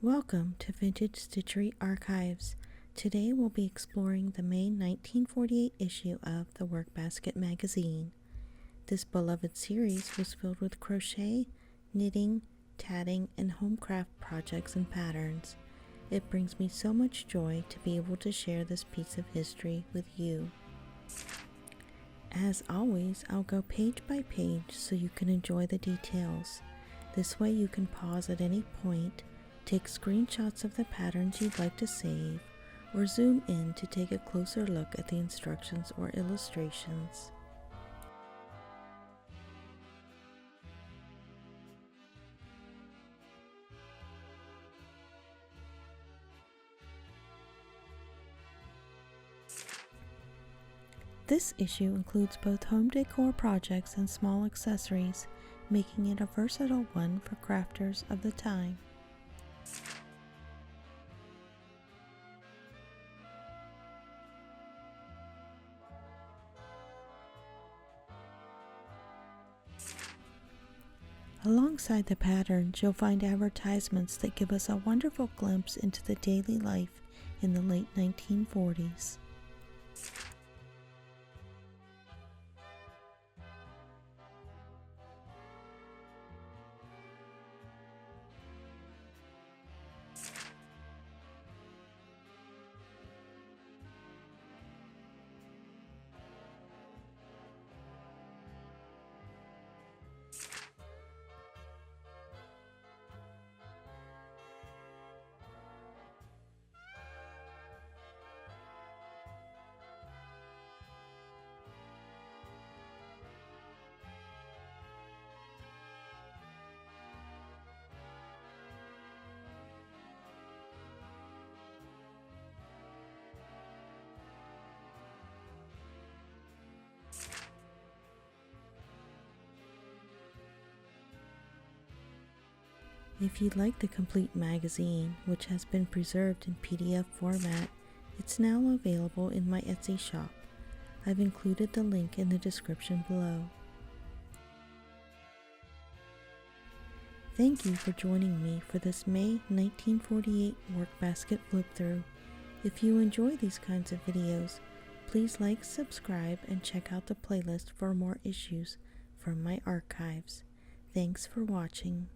Welcome to Vintage Stitchery Archives. Today we'll be exploring the May 1948 issue of the WorkBasket magazine. This beloved series was filled with crochet, knitting, tatting, and homecraft projects and patterns. It brings me so much joy to be able to share this piece of history with you. As always, I'll go page by page so you can enjoy the details. This way you can pause at any point, take screenshots of the patterns you'd like to save, or zoom in to take a closer look at the instructions or illustrations. This issue includes both home decor projects and small accessories, making it a versatile one for crafters of the time. Alongside the patterns, you'll find advertisements that give us a wonderful glimpse into the daily life in the late 1940s. If you'd like the complete magazine, which has been preserved in PDF format, it's now available in my Etsy shop. I've included the link in the description below. Thank you for joining me for this May 1948 WorkBasket flip-through. If you enjoy these kinds of videos, please like, subscribe, and check out the playlist for more issues from my archives. Thanks for watching.